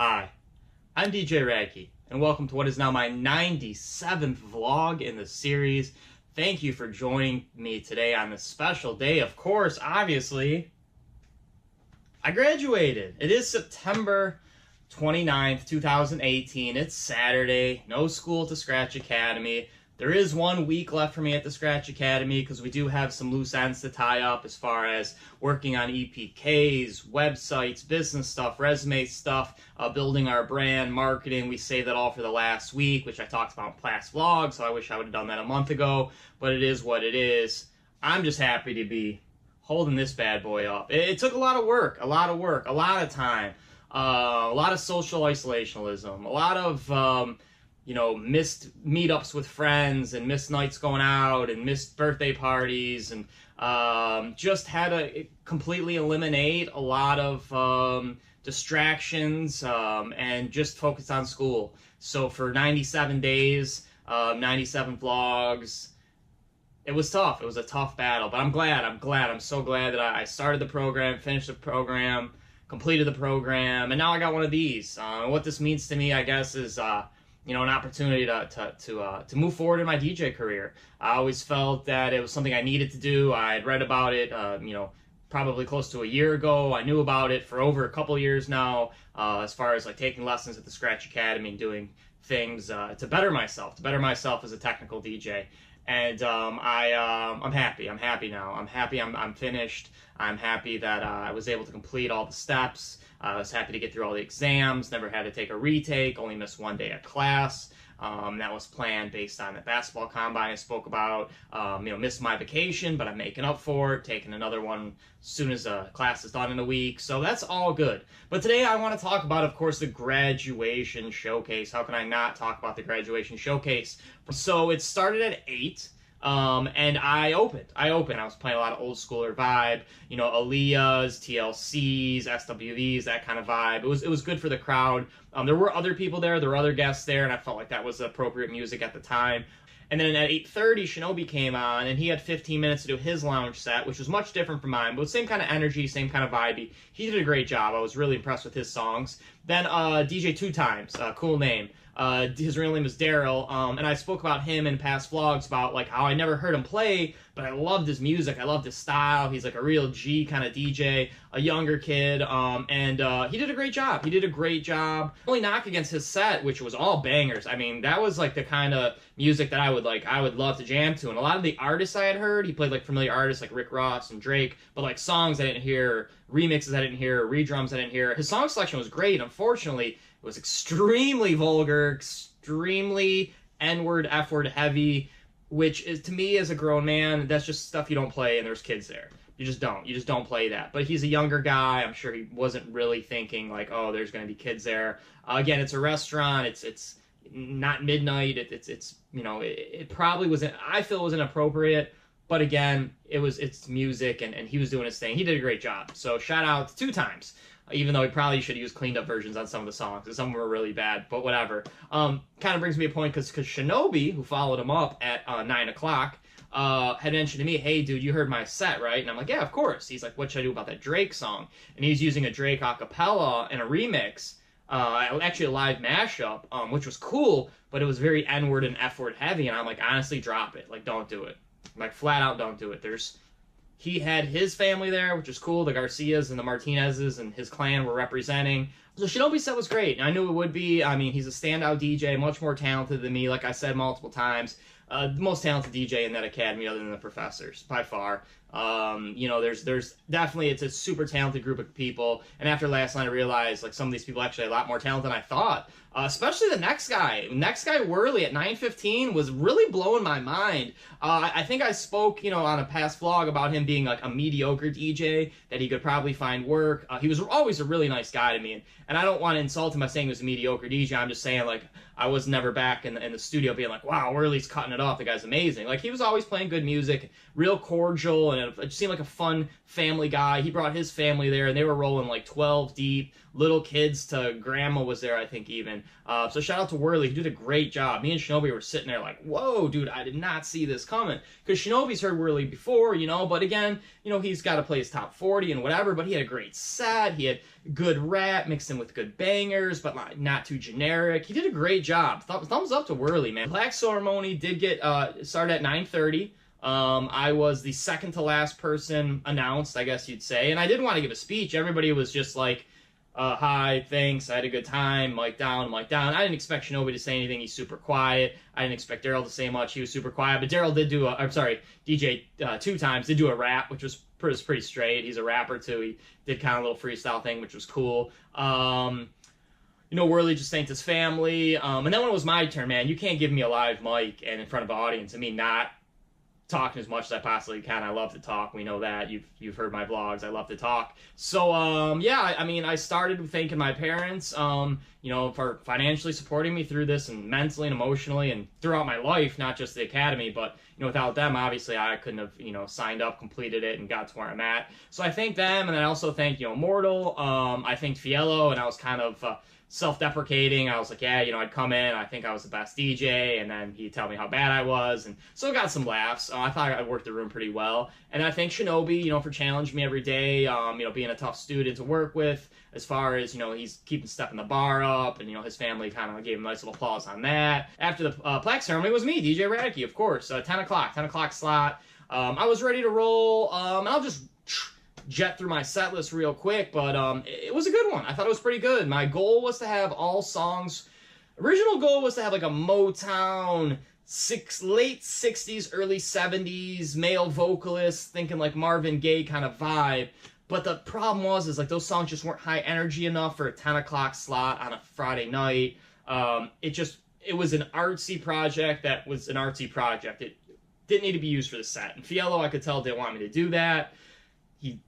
Hi, I'm DJ Rad Key, and welcome to what is now my 97th vlog in the series. Thank you for joining me today on this special day. Of course, obviously, I graduated. It is September 29th, 2018. It's Saturday. No school at the Scratch Academy. There is 1 week left for me at the Scratch Academy because we do have some loose ends to tie up as far as working on EPKs, websites, business stuff, resume stuff, building our brand, marketing. We saved that all for the last week, which I talked about in past vlogs, so I wish I would have done that a month ago, but it is what it is. I'm just happy to be holding this bad boy up. It took a lot of work, a lot of time, a lot of social isolationism, a lot of missed meetups with friends and missed nights going out and missed birthday parties, and just had to completely eliminate a lot of distractions and just focus on school. So for 97 days, 97 vlogs, it was tough. It was a tough battle, but I'm so glad that I started the program, finished the program, completed the program, and now I got one of these. What this means to me, I guess, is an opportunity to move forward in my DJ career. I always felt that it was something I needed to do. I had read about it, probably close to a year ago. I knew about it for over a couple years now, as far as like taking lessons at the Scratch Academy and doing things to better myself as a technical DJ. And I'm happy. I'm happy now. I'm happy I'm finished. I'm happy that I was able to complete all the steps. I was happy to get through all the exams, never had to take a retake, only missed 1 day of class. That was planned based on the basketball combine I spoke about. Missed my vacation, but I'm making up for it, taking another one as soon as class is done in a week. So that's all good. But today I want to talk about, of course, the graduation showcase. How can I not talk about the graduation showcase? So it started at 8. And I opened. I was playing a lot of old schooler vibe, Aaliyah's, TLC's, SWV's, that kind of vibe. It was good for the crowd. There were other people there, there were other guests there, and I felt like that was appropriate music at the time. And then at 8:30, Shinobi came on, and he had 15 minutes to do his lounge set, which was much different from mine, but same kind of energy, same kind of vibe. He did a great job. I was really impressed with his songs. Then DJ Two Times, cool name. His real name is Daryl, and I spoke about him in past vlogs about like how I never heard him play, but I loved his music, I loved his style. He's like a real G kind of DJ, a younger kid, and he did a great job. Only knock against his set, which was all bangers. I mean, that was like the kind of music that I would love to jam to. And a lot of the artists I had heard, he played like familiar artists like Rick Ross and Drake, but like songs I didn't hear, remixes I didn't hear, redrums I didn't hear. His song selection was great. Unfortunately, it was extremely vulgar, extremely N-word, F-word heavy, which is, to me as a grown man, that's just stuff you don't play and there's kids there. You just don't play that. But he's a younger guy. I'm sure he wasn't really thinking like, oh, there's going to be kids there. Again, it's a restaurant. It's not midnight. It probably wasn't, I feel it was inappropriate. But again, it's music, and he was doing his thing. He did a great job. So shout out to Two Times. Even though he probably should have used cleaned up versions on some of the songs, because some were really bad, but whatever. Kind of brings me a point, because Shinobi, who followed him up at 9 o'clock, had mentioned to me, hey, dude, you heard my set, right? And I'm like, yeah, of course. He's like, what should I do about that Drake song? And he's using a Drake acapella and a remix, actually a live mashup, which was cool, but it was very N-word and F-word heavy, and I'm like, honestly, drop it. Like, don't do it. Like, flat out, don't do it. He had his family there, which is cool. The Garcias and the Martinezes and his clan were representing. So Shinobi's set was great. I knew it would be. I mean, he's a standout DJ, much more talented than me, like I said multiple times. The most talented DJ in that academy other than the professors, by far. There's definitely, it's a super talented group of people. And after last night, I realized, like, some of these people actually a lot more talented than I thought. Especially the next guy. Worley at 9:15 was really blowing my mind. I think I spoke, on a past vlog about him being like a mediocre DJ, that he could probably find work. He was always a really nice guy to me, and I don't want to insult him by saying he was a mediocre DJ. I'm just saying, like, I was never back in the studio being like, wow, Worley's cutting it off. The guy's amazing. Like, he was always playing good music, real cordial, and it just seemed like a fun family guy. He brought his family there, and they were rolling like 12 deep. Little kids to grandma was there, I think, even. So shout out to Worley. He did a great job. Me and Shinobi were sitting there like, whoa, dude, I did not see this coming. Because Shinobi's heard Worley before, but again, he's got to play his top 40 and whatever, but he had a great set. He had good rap mixed in with good bangers, but not too generic. He did a great job. Thumbs up to Whirly, man. Plaque ceremony did get started at 9:30. I was the second to last person announced, I guess you'd say, and I didn't want to give a speech. Everybody was just like, hi, thanks, I had a good time, mic down, mic down. I didn't expect Shinobi to say anything. He's super quiet. I didn't expect Daryl to say much. He was super quiet, but Daryl did do DJ 2 times did do a rap, which was pretty straight. He's a rapper too. He did kind of a little freestyle thing, which was cool. Whirly just thanked his family. And then when it was my turn, man, you can't give me a live mic and in front of an audience and me not talking as much as I possibly can. I love to talk. We know that. You've heard my vlogs. I love to talk. So, yeah, I mean, I started thanking my parents, for financially supporting me through this and mentally and emotionally and throughout my life, not just the academy, but, without them, obviously, I couldn't have, signed up, completed it, and got to where I'm at. So I thank them, and then I also thank, Mortal. I thanked Fiello, and I was kind of self-deprecating. I was like, yeah, I'd come in, I think I was the best DJ, and then he'd tell me how bad I was, and so I got some laughs. I thought I worked the room pretty well, and I thank Shinobi, for challenging me every day, being a tough student to work with, as far as, he's keeping stepping the bar up, and, his family kind of gave him a nice little applause on that. After the plaque ceremony, it was me, DJ Rad Key, of course, 10 o'clock slot. I was ready to roll, and I'll just jet through my set list real quick, but it was a good one. I thought it was pretty good. My goal was to have all songs. Original goal was to have like a Motown late 60s, early 70s male vocalist, thinking like Marvin Gaye kind of vibe. But the problem is like those songs just weren't high energy enough for a 10 o'clock slot on a Friday night. It was an artsy project that was an artsy project. It didn't need to be used for the set. And Fiello, I could tell, didn't want me to do that. He,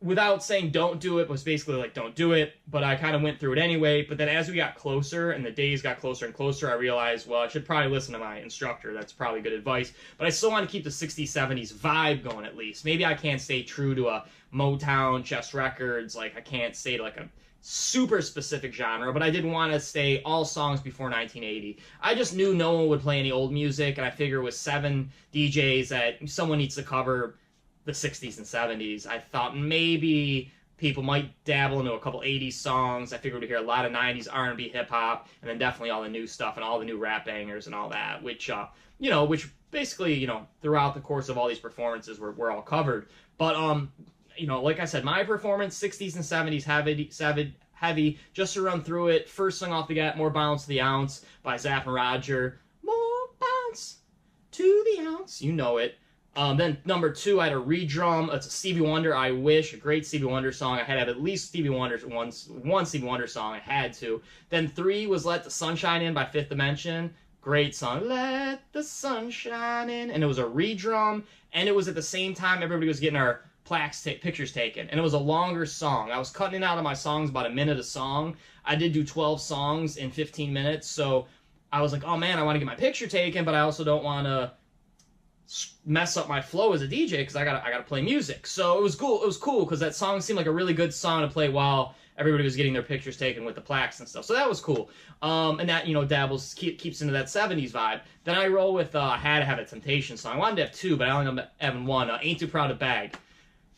without saying don't do it, was basically like, don't do it. But I kind of went through it anyway. But then as we got closer and the days got closer and closer, I realized, well, I should probably listen to my instructor. That's probably good advice. But I still want to keep the 60s, 70s vibe going at least. Maybe I can't stay true to a Motown, Chess Records. Like, I can't stay to like a super specific genre, but I didn't want to stay all songs before 1980. I just knew no one would play any old music, and I figure with 7 DJs that someone needs to cover the 60s and 70s. I thought maybe people might dabble into a couple 80s songs. I figured we'd hear a lot of 90s R&B, hip-hop, and then definitely all the new stuff and all the new rap bangers and all that, which basically, throughout the course of all these performances were all covered. But, like I said, my performance, 60s and 70s heavy, just to run through it. First song off the bat, More Bounce to the Ounce by Zapp and Roger. More bounce to the ounce. You know it. Then number 2, I had a redrum. It's a Stevie Wonder, I Wish, a great Stevie Wonder song. I had to have at least Stevie Wonder one Stevie Wonder song. I had to. Then 3 was Let the Sunshine In by Fifth Dimension. Great song. Let the sunshine in. And it was a redrum. And it was at the same time everybody was getting our pictures taken. And it was a longer song. I was cutting it out of my songs about a minute a song. I did do 12 songs in 15 minutes. So I was like, oh man, I want to get my picture taken, but I also don't want to mess up my flow as a DJ because I gotta play music. So it was cool. It was cool because that song seemed like a really good song to play while everybody was getting their pictures taken with the plaques and stuff. So that was cool. And that, keeps into that 70s vibe. Then I roll with I Had to Have a Temptation song. I wanted to have 2, but I only ended up having 1. Ain't Too Proud to Beg.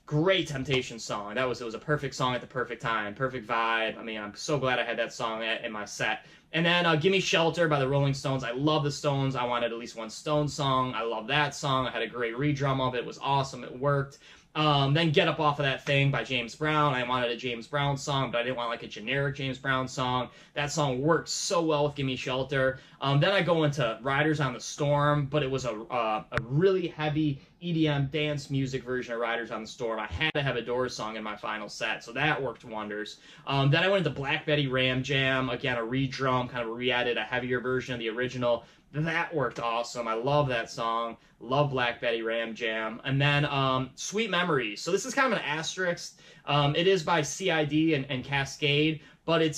Great Temptation song. It was a perfect song at the perfect time, perfect vibe. I mean, I'm so glad I had that song in my set. And then Gimme Shelter by the Rolling Stones. I love the Stones. I wanted at least one Stones song. I love that song. I had a great redrum of it. It was awesome. It worked. Then Get Up Off of That Thing by James Brown. I wanted a James Brown song, but I didn't want like a generic James Brown song. That song worked so well with Gimme Shelter. Then I go into Riders on the Storm, but it was a really heavy EDM dance music version of Riders on the Storm. I had to have a Doors song in my final set, so that worked wonders. Then I went into Black Betty Ram Jam, again a redrum, kind of re-added a heavier version of the original. That worked awesome. I love that song. Love Black Betty Ram Jam. And then Sweet Memories. So this is kind of an asterisk. It is by CID and Cascade, but it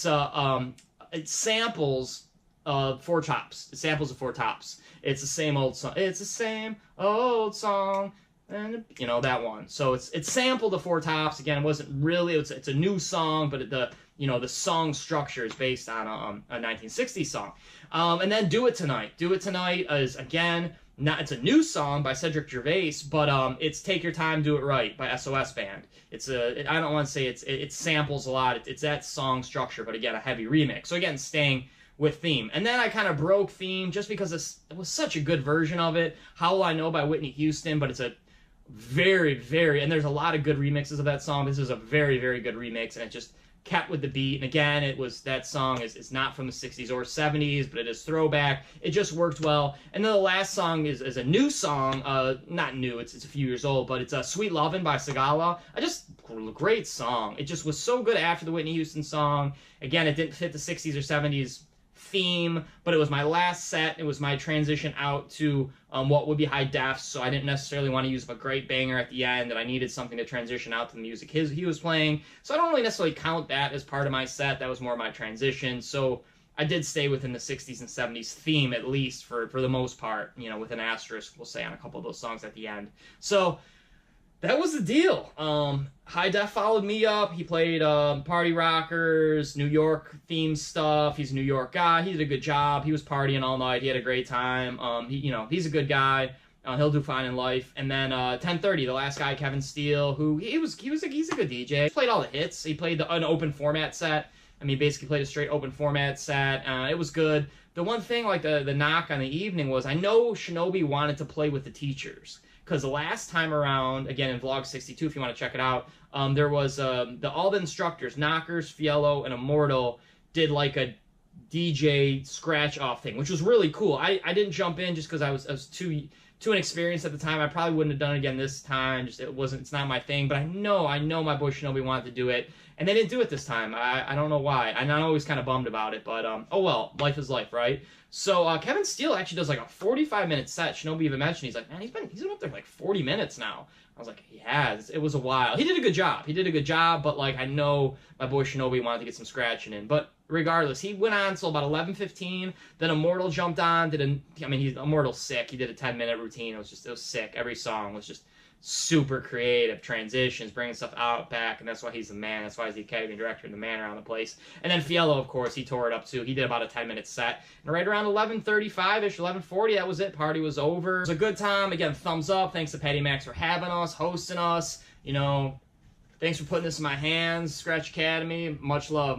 samples Four Tops. It samples of Four Tops. It's the same old song. It's the same old song. And that one. So it's sampled the Four Tops. Again, it wasn't really, it's a new song, but the song structure is based on a 1960s song. And then Do It Tonight. Do It Tonight is, again, it's a new song by Cedric Gervais, but it's "Take Your Time, Do It Right" by SOS Band. I don't want to say it samples a lot. It's that song structure, but again, a heavy remix. So again, staying with theme. And then I kind of broke theme just because it was such a good version of it. How Will I Know by Whitney Houston, but it's a very, very, and there's a lot of good remixes of that song. This is a very, very good remix, and it just kept with the beat. And again, that song is not from the 60s or 70s, but it is throwback. It just worked well. And then the last song is a new song, not new, it's a few years old, but it's Sweet Lovin' by Sigala. Great song. It just was so good after the Whitney Houston song. Again, it didn't fit the 60s or 70s theme, but it was my last set. It was my transition out to what would be high def, so I didn't necessarily want to use a great banger at the end, and I needed something to transition out to the music he was playing. So I don't really necessarily count that as part of my set. That was more my transition. So I did stay within the 60s and 70s theme, at least for the most part, with an asterisk, we'll say, on a couple of those songs at the end. So that was the deal. High Def followed me up. He played Party Rockers, New York theme stuff. He's a New York guy. He did a good job. He was partying all night. He had a great time. He's a good guy. He'll do fine in life. And then 10:30, the last guy, Kevin Steele, who he's a good DJ. He played all the hits. He played an open format set. Basically played a straight open format set. It was good. The one thing, like the knock on the evening was, I know Shinobi wanted to play with the teachers. Because the last time around, again in Vlog 62, if you want to check it out, there was all the instructros, Knockers, Fiello, and Immortal, did like a DJ scratch-off thing, which was really cool. I didn't jump in just because I was too inexperienced at the time. I probably wouldn't have done it again this time. It's not my thing. But I know my boy Shinobi wanted to do it, and they didn't do it this time. I don't know why. I'm always kind of bummed about it, but oh well, life is life, right? So Kevin Steele actually does like a 45-minute set. Shinobi even mentioned, he's like, man, he's been up there for like 40 minutes now. I was like, he has. It was a while. He did a good job. But like, I know my boy Shinobi wanted to get some scratching in. But regardless, he went on till about 11:15. Then Immortal jumped on. Immortal's sick. He did a 10-minute routine. It was sick. Every song was just super creative transitions, bringing stuff out, back, and that's why he's the man. That's why he's the academy director and the man around the place. And then Fiello, of course, he tore it up too. He did about a 10-minute set. And right around 11:35-ish, 11:40, that was it. Party was over. It was a good time. Again, thumbs up. Thanks to Patty Max for having us, hosting us. Thanks for putting this in my hands, Scratch Academy. Much love,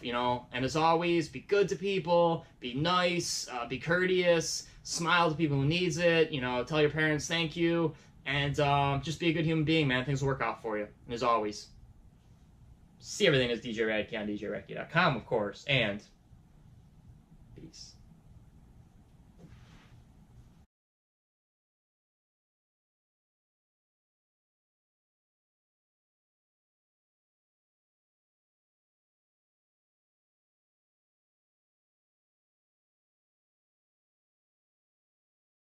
And as always, be good to people, be nice, be courteous, smile to people who needs it, tell your parents thank you, and just be a good human being, man. Things will work out for you. And as always, see everything as DJ Rad Key on DJRadkey.com, of course, and peace.